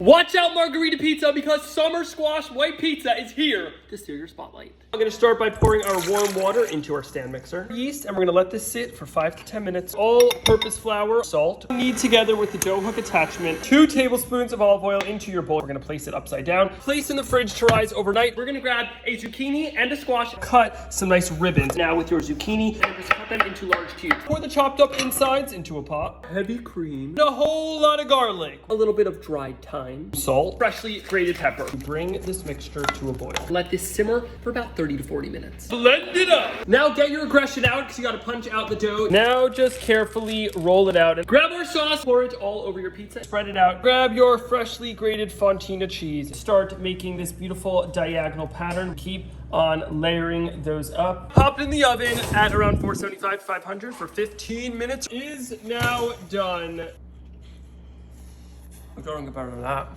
Watch out, margarita pizza, because summer squash white pizza is here to steal your spotlight. I'm gonna start by pouring our warm water into our stand mixer. Yeast, and we're gonna let this sit for 5 to 10 minutes. All-purpose flour, salt. Knead together with the dough hook attachment. 2 tablespoons of olive oil into your bowl. We're gonna place it upside down. Place in the fridge to rise overnight. We're gonna grab a zucchini and a squash. Cut some nice ribbons. Now with your zucchini, and just cut them into large cubes. Pour the chopped up insides into a pot. Heavy cream. And a whole lot of garlic. A little bit of dried thyme. Salt. Freshly grated pepper. Bring this mixture to a boil. Let this simmer for about 30 to 40 minutes. Blend it up. Now get your aggression out because you got to punch out the dough. Now just carefully roll it out. And grab our sauce. Pour it all over your pizza. Spread it out. Grab your freshly grated fontina cheese. Start making this beautiful diagonal pattern. Keep on layering those up. Pop it in the oven at around 475 to 500 for 15 minutes. Is now done. I'm going better than that.